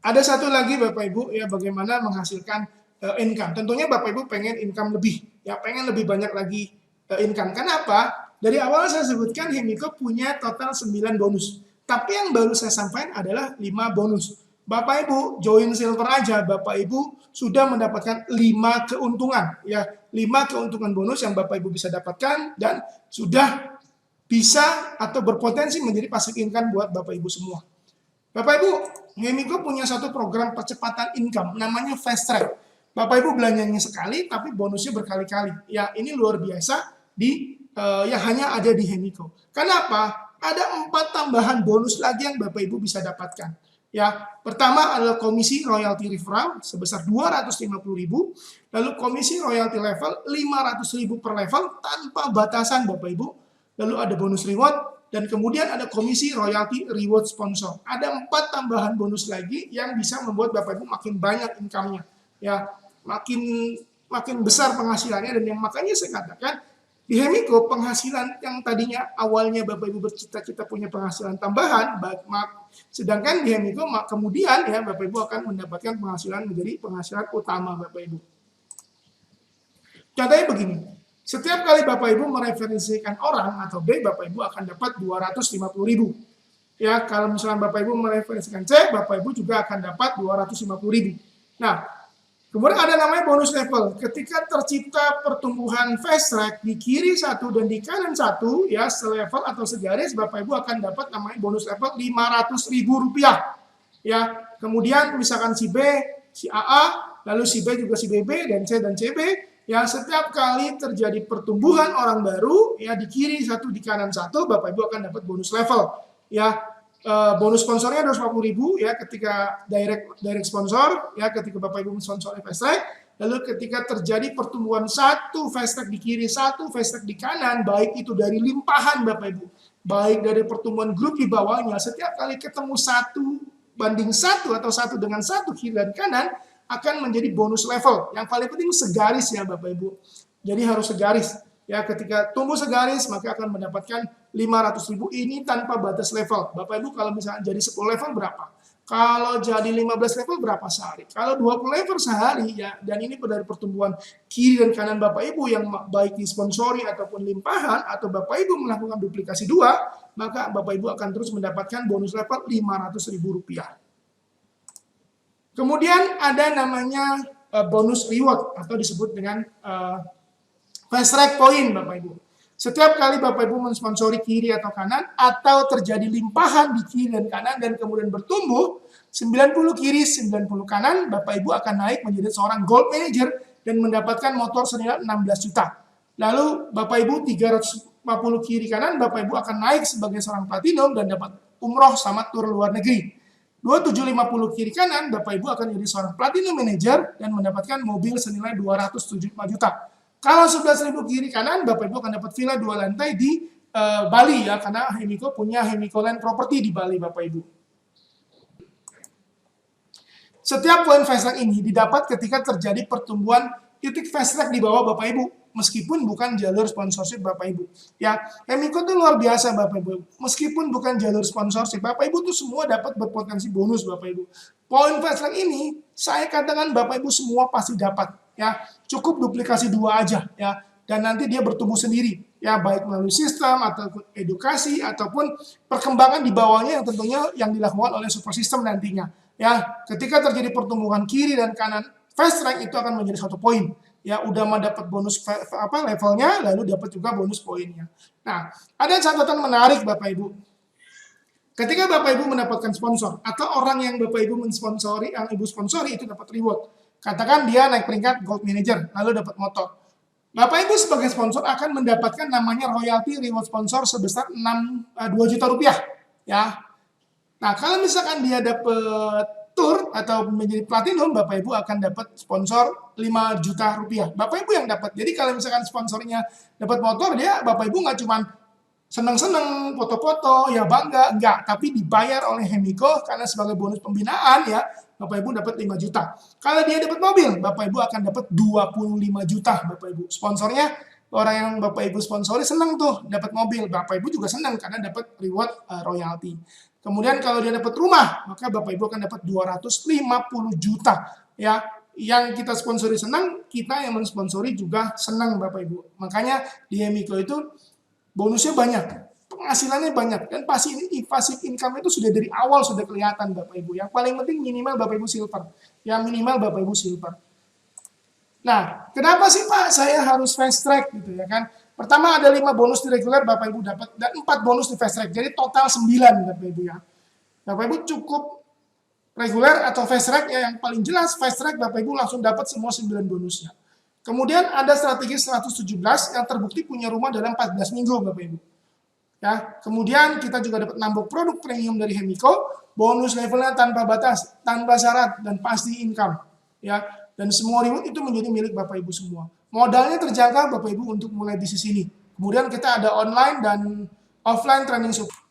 Ada satu lagi Bapak Ibu ya bagaimana menghasilkan income. Tentunya Bapak Ibu pengen income lebih, ya pengen lebih banyak lagi income. Kenapa? Dari awal saya sebutkan Hemiko punya total 9 bonus. Tapi yang baru saya sampaikan adalah 5 bonus. Bapak Ibu join silver aja, Bapak Ibu sudah mendapatkan 5 keuntungan, ya 5 keuntungan bonus yang Bapak Ibu bisa dapatkan dan sudah bisa atau berpotensi menjadi passive income buat Bapak Ibu semua. Bapak Ibu, Hemiko punya satu program percepatan income, namanya Fast Track. Bapak Ibu belanjanya sekali, tapi bonusnya berkali-kali. Ya ini luar biasa yang hanya ada di Hemiko. Kenapa? Ada 4 tambahan bonus lagi yang Bapak Ibu bisa dapatkan. Ya, pertama adalah komisi royalti referral sebesar 250.000, lalu komisi royalti level 500.000 per level tanpa batasan Bapak Ibu. Lalu ada bonus reward dan kemudian ada komisi royalti reward sponsor. Ada 4 tambahan bonus lagi yang bisa membuat Bapak Ibu makin banyak income-nya. Ya, makin besar penghasilannya dan yang makanya saya katakan di Hemiko penghasilan yang tadinya awalnya Bapak Ibu bercita-cita punya penghasilan tambahan, sedangkan di Hemiko kemudian ya Bapak Ibu akan mendapatkan penghasilan menjadi penghasilan utama Bapak Ibu. Contohnya begini, setiap kali Bapak Ibu mereferensikan orang atau B, Bapak Ibu akan dapat 250.000. Ya, kalau misalnya Bapak Ibu mereferensikan C, Bapak Ibu juga akan dapat 250.000. Nah, kemudian ada namanya bonus level. Ketika tercipta pertumbuhan fast track di kiri 1 dan di kanan 1, ya selevel atau segaris, Bapak Ibu akan dapat namanya bonus level Rp500.000. Ya, kemudian misalkan si B, si AA, lalu si B juga si BB dan C dan CB, ya setiap kali terjadi pertumbuhan orang baru, ya di kiri 1 di kanan 1, Bapak Ibu akan dapat bonus level. Ya, bonus sponsornya 250.000 ya ketika direct sponsor ya ketika Bapak Ibu mensponsori fast track, lalu ketika terjadi pertumbuhan 1 fast track di kiri 1 fast track di kanan, baik itu dari limpahan Bapak Ibu, baik dari pertumbuhan grup di bawahnya, setiap kali ketemu 1 banding 1 atau 1 dengan 1 kiri dan kanan akan menjadi bonus level. Yang paling penting segaris ya Bapak Ibu, jadi harus segaris. Ya, ketika tumbuh segaris maka akan mendapatkan 500.000 ini tanpa batas level. Bapak Ibu kalau misalnya jadi 10 level berapa? Kalau jadi 15 level berapa sehari? Kalau 20 level sehari ya, dan ini dari pertumbuhan kiri dan kanan Bapak Ibu yang baik disponsori ataupun limpahan, atau Bapak Ibu melakukan duplikasi 2, maka Bapak Ibu akan terus mendapatkan bonus level Rp500.000. Kemudian ada namanya bonus reward atau disebut dengan fast track point Bapak Ibu. Setiap kali Bapak Ibu mensponsori kiri atau kanan, atau terjadi limpahan di kiri dan kanan dan kemudian bertumbuh 90 kiri, 90 kanan, Bapak Ibu akan naik menjadi seorang gold manager dan mendapatkan motor senilai 16 juta. Lalu Bapak Ibu 350 kiri kanan, Bapak Ibu akan naik sebagai seorang platinum dan dapat umroh sama tur luar negeri. 2750 kiri kanan, Bapak Ibu akan jadi seorang platinum manager dan mendapatkan mobil senilai 275 juta. Kalau 11.000 kiri kanan, Bapak Ibu akan dapat villa 2 lantai di Bali ya, karena Hemiko punya Hemiko Land Property di Bali Bapak Ibu. Setiap poin fast track ini didapat ketika terjadi pertumbuhan titik fast track di bawah Bapak Ibu, meskipun bukan jalur sponsorship Bapak Ibu. Ya, Hemiko itu luar biasa Bapak Ibu. Meskipun bukan jalur sponsorship, Bapak Ibu tuh semua dapat berpotensi bonus Bapak Ibu. Poin fast track ini, saya katakan Bapak Ibu semua pasti dapat. Ya, cukup duplikasi 2 aja ya, dan nanti dia bertumbuh sendiri ya, baik melalui sistem ataupun edukasi ataupun perkembangan di bawahnya yang tentunya yang dilakukan oleh super system nantinya ya. Ketika terjadi pertumbuhan kiri dan kanan, fast track itu akan menjadi 1 poin ya, udah mendapat bonus levelnya, lalu dapat juga bonus poinnya. Nah, ada catatan menarik Bapak Ibu. Ketika Bapak Ibu mendapatkan sponsor atau orang yang Bapak Ibu mensponsori, yang Ibu sponsori itu dapat reward. Katakan dia naik peringkat gold manager, lalu dapat motor. Bapak Ibu sebagai sponsor akan mendapatkan namanya royalty reward sponsor sebesar 2 juta rupiah. Ya. Nah, kalau misalkan dia dapat tour atau menjadi platinum, Bapak Ibu akan dapat sponsor 5 juta rupiah. Bapak Ibu yang dapat. Jadi kalau misalkan sponsornya dapat motor, dia Bapak Ibu nggak cuma seneng-seneng, foto-foto, ya bangga, enggak. Tapi dibayar oleh Hemiko karena sebagai bonus pembinaan ya, Bapak Ibu dapat 5 juta. Kalau dia dapat mobil, Bapak Ibu akan dapat 25 juta Bapak Ibu. Sponsornya, orang yang Bapak Ibu sponsori senang tuh dapat mobil. Bapak Ibu juga senang karena dapat reward royalty. Kemudian kalau dia dapat rumah, maka Bapak Ibu akan dapat 250 juta. Ya, yang kita sponsori senang, kita yang mensponsori juga senang Bapak Ibu. Makanya di Hemiko itu bonusnya banyak, penghasilannya banyak, dan pasti ini passive income itu sudah dari awal sudah kelihatan Bapak Ibu. Yang paling penting minimal Bapak Ibu silver. Yang minimal Bapak Ibu silver. Nah, kenapa sih Pak saya harus fast track gitu ya kan? Pertama ada 5 bonus di reguler Bapak Ibu dapat, dan 4 bonus di fast track. Jadi total 9 Bapak Ibu ya. Bapak Ibu cukup reguler atau fast track ya, yang paling jelas fast track Bapak Ibu langsung dapat semua 9 bonusnya. Kemudian ada strategi 117 yang terbukti punya rumah dalam 14 minggu Bapak Ibu. Ya, kemudian kita juga dapat nambah produk premium dari Hemiko, bonus levelnya tanpa batas, tanpa syarat, dan pasti income. Ya, dan semua reward itu menjadi milik Bapak Ibu semua. Modalnya terjangkau Bapak Ibu untuk mulai bisnis ini. Kemudian kita ada online dan offline training support.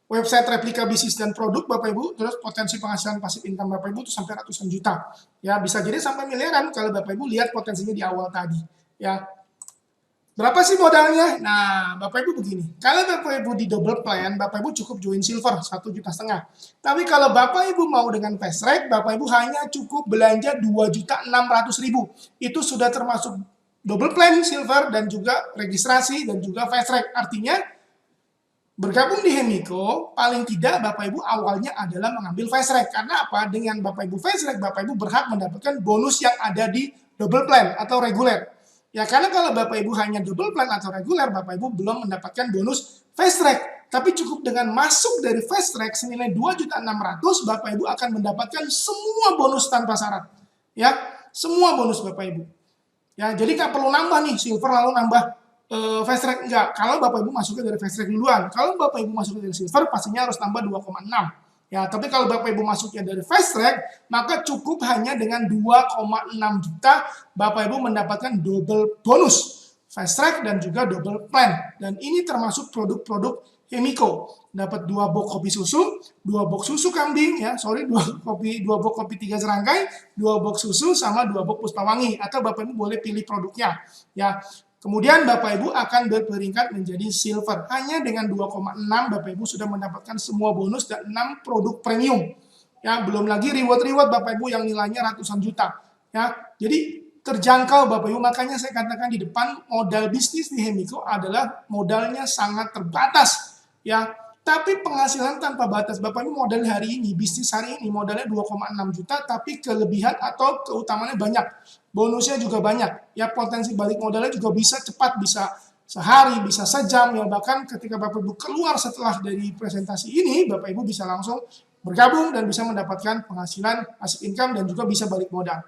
Website replika bisnis dan produk Bapak Ibu, terus potensi penghasilan pasif income Bapak Ibu itu sampai ratusan juta. Ya, bisa jadi sampai miliaran kalau Bapak Ibu lihat potensinya di awal tadi. Ya. Berapa sih modalnya? Nah, Bapak Ibu begini. Kalau Bapak Ibu di double plan, Bapak Ibu cukup join silver 1,5 juta. Tapi kalau Bapak Ibu mau dengan fast track, Bapak Ibu hanya cukup belanja 2.600.000. Itu sudah termasuk double plan silver dan juga registrasi dan juga fast track. Artinya bergabung di Hemiko, paling tidak Bapak Ibu awalnya adalah mengambil fast track. Karena apa? Dengan Bapak Ibu fast track, Bapak Ibu berhak mendapatkan bonus yang ada di double plan atau reguler. Ya, karena kalau Bapak Ibu hanya double plan atau reguler, Bapak Ibu belum mendapatkan bonus fast track. Tapi cukup dengan masuk dari fast track senilai 2.600.000, Bapak Ibu akan mendapatkan semua bonus tanpa syarat. Ya, semua bonus Bapak Ibu. Ya, jadi nggak perlu nambah nih silver lalu nambah fast track, enggak. Kalau Bapak Ibu masuknya dari fast track duluan. Kalau Bapak Ibu masuknya dari silver, pastinya harus tambah 2,6. Ya, tapi kalau Bapak Ibu masuknya dari fast track, maka cukup hanya dengan 2,6 juta Bapak Ibu mendapatkan double bonus fast track dan juga double plan. Dan ini termasuk produk-produk Hemiko. Dapat 2 box kopi susu, 2 box susu kambing ya, 2 box kopi 3 serangkai, 2 box susu sama 2 box Puspawangi, atau Bapak Ibu boleh pilih produknya. Ya. Kemudian Bapak Ibu akan berperingkat menjadi silver. Hanya dengan 2,6 Bapak Ibu sudah mendapatkan semua bonus dan 6 produk premium. Ya, belum lagi reward-reward Bapak Ibu yang nilainya ratusan juta. Ya, jadi terjangkau Bapak Ibu, makanya saya katakan di depan modal bisnis di Hemiko adalah modalnya sangat terbatas. Ya, tapi penghasilan tanpa batas. Bapak Ibu modal hari ini, bisnis hari ini modalnya 2,6 juta, tapi kelebihan atau keutamaannya banyak. Bonusnya juga banyak. Ya, potensi balik modalnya juga bisa cepat, bisa sehari, bisa sejam, ya bahkan ketika Bapak Ibu keluar setelah dari presentasi ini, Bapak Ibu bisa langsung bergabung dan bisa mendapatkan penghasilan, passive income, dan juga bisa balik modal.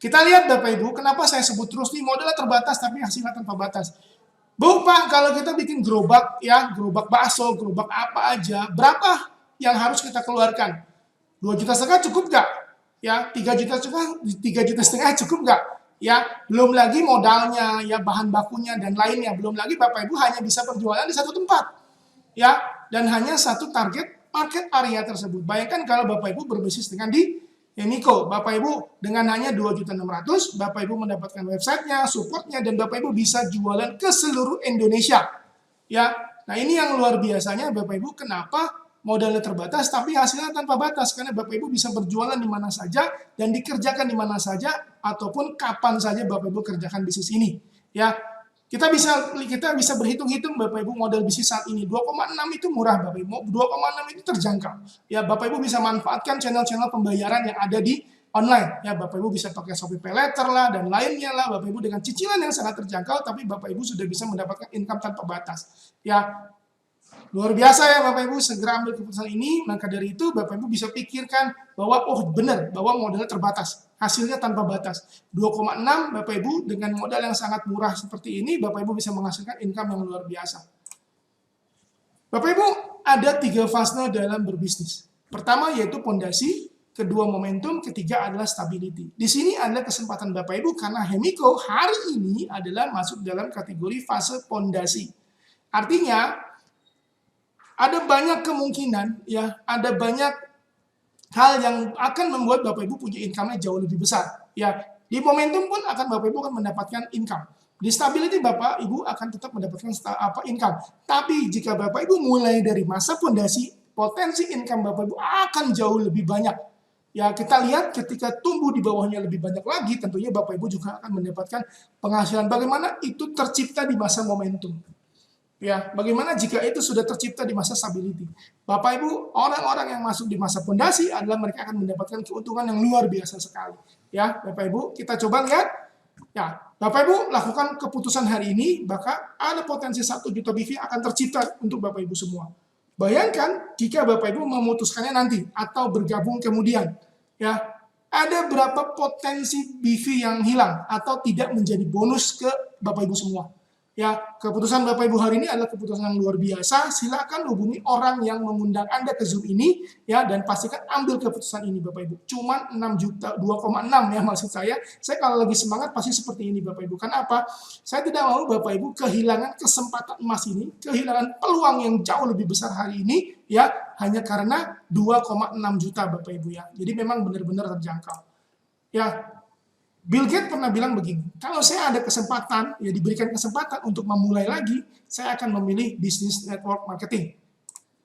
Kita lihat Bapak Ibu, kenapa saya sebut terus nih modalnya terbatas tapi hasilnya tanpa batas. Bu Pak, kalau kita bikin gerobak ya, gerobak bakso, gerobak apa aja, berapa yang harus kita keluarkan? 2,5 juta cukup nggak? Ya, 3,5 juta cukup nggak? Ya, belum lagi modalnya, ya bahan bakunya dan lainnya. Belum lagi Bapak Ibu hanya bisa berjualan di satu tempat. Ya, dan hanya satu target market area tersebut. Bayangkan kalau Bapak Ibu berbisnis dengan di Hemiko, Bapak Ibu dengan hanya 2,6 juta, Bapak Ibu mendapatkan websitenya, supportnya, dan Bapak Ibu bisa jualan ke seluruh Indonesia. Ya, nah ini yang luar biasanya Bapak Ibu, kenapa modalnya terbatas tapi hasilnya tanpa batas, karena Bapak Ibu bisa berjualan di mana saja dan dikerjakan di mana saja ataupun kapan saja Bapak Ibu kerjakan bisnis ini. Ya, kita bisa berhitung-hitung Bapak Ibu modal bisnis saat ini 2,6 itu murah Bapak Ibu, 2,6 itu terjangkau. Ya, Bapak Ibu bisa manfaatkan channel-channel pembayaran yang ada di online. Ya, Bapak Ibu bisa pakai Shopee Paylater lah dan lainnya lah. Bapak Ibu dengan cicilan yang sangat terjangkau, tapi Bapak Ibu sudah bisa mendapatkan income tanpa batas. Ya, luar biasa ya Bapak Ibu, segera ambil keputusan ini. Maka dari itu Bapak Ibu bisa pikirkan bahwa oh benar bahwa modalnya terbatas, hasilnya tanpa batas. 2,6 Bapak Ibu dengan modal yang sangat murah seperti ini, Bapak Ibu bisa menghasilkan income yang luar biasa. Bapak Ibu, ada 3 fase dalam berbisnis. Pertama yaitu pondasi, kedua momentum, ketiga adalah stability. Di sini ada kesempatan Bapak Ibu karena Hemiko hari ini adalah masuk dalam kategori fase pondasi. Artinya ada banyak kemungkinan, ya, ada banyak hal yang akan membuat Bapak Ibu punya income-nya jauh lebih besar. Ya, di momentum pun akan Bapak Ibu akan mendapatkan income. Di stability Bapak Ibu akan tetap mendapatkan income. Tapi jika Bapak Ibu mulai dari masa pondasi, potensi income Bapak Ibu akan jauh lebih banyak. Ya, kita lihat ketika tumbuh di bawahnya lebih banyak lagi, tentunya Bapak Ibu juga akan mendapatkan penghasilan. Bagaimana itu tercipta di masa momentum. Ya, bagaimana jika itu sudah tercipta di masa stability? Bapak Ibu, orang-orang yang masuk di masa pondasi adalah mereka akan mendapatkan keuntungan yang luar biasa sekali. Ya, Bapak Ibu, kita coba lihat. Ya, Bapak Ibu lakukan keputusan hari ini, maka ada potensi 1 juta BV akan tercipta untuk Bapak Ibu semua. Bayangkan jika Bapak Ibu memutuskannya nanti atau bergabung kemudian. Ya, ada berapa potensi BV yang hilang atau tidak menjadi bonus ke Bapak Ibu semua. Ya, keputusan Bapak Ibu hari ini adalah keputusan yang luar biasa. Silakan hubungi orang yang mengundang Anda ke Zoom ini, ya, dan pastikan ambil keputusan ini Bapak Ibu. Cuman 6 juta, 2,6 ya maksud saya. Saya kalau lagi semangat pasti seperti ini Bapak Ibu. Karena apa? Saya tidak mau Bapak Ibu kehilangan kesempatan emas ini, kehilangan peluang yang jauh lebih besar hari ini, ya, hanya karena 2,6 juta Bapak Ibu ya. Jadi memang benar-benar terjangkau. Ya, Bill Gates pernah bilang begini, kalau saya ada kesempatan, ya diberikan kesempatan untuk memulai lagi, saya akan memilih bisnis network marketing.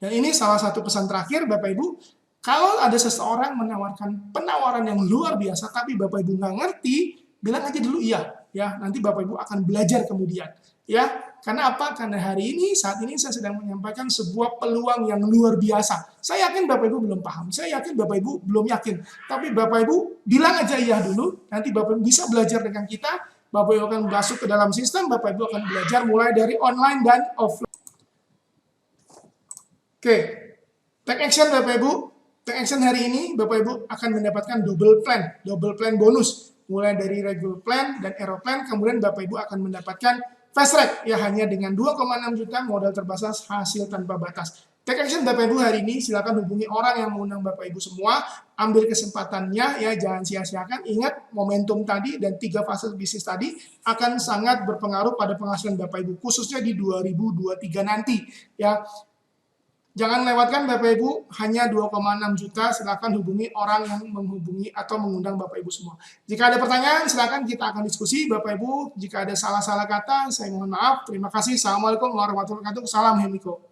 Dan ini salah satu pesan terakhir Bapak Ibu, kalau ada seseorang menawarkan penawaran yang luar biasa, tapi Bapak Ibu nggak ngerti, bilang aja dulu iya, ya nanti Bapak Ibu akan belajar kemudian. Ya, karena apa? Karena hari ini, saat ini saya sedang menyampaikan sebuah peluang yang luar biasa. Saya yakin Bapak Ibu belum paham, saya yakin Bapak Ibu belum yakin. Tapi Bapak Ibu bilang aja iya dulu, nanti Bapak Ibu bisa belajar dengan kita, Bapak Ibu akan masuk ke dalam sistem, Bapak Ibu akan belajar mulai dari online dan offline. Oke, take action Bapak Ibu. Take action hari ini, Bapak Ibu akan mendapatkan double plan bonus. Mulai dari regular plan dan aero plan, kemudian Bapak Ibu akan mendapatkan fast track, ya hanya dengan 2,6 juta modal terbatas, hasil tanpa batas. Take action Bapak Ibu hari ini, silakan hubungi orang yang mengundang Bapak Ibu semua, ambil kesempatannya, ya jangan sia-siakan. Ingat momentum tadi dan 3 fase bisnis tadi akan sangat berpengaruh pada penghasilan Bapak Ibu, khususnya di 2023 nanti. Ya, jangan lewatkan Bapak Ibu, hanya 2,6 juta, silakan hubungi orang yang menghubungi atau mengundang Bapak Ibu semua. Jika ada pertanyaan, silakan kita akan diskusi Bapak Ibu. Jika ada salah-salah kata, saya mohon maaf. Terima kasih. Assalamualaikum warahmatullahi wabarakatuh. Salam Hemiko.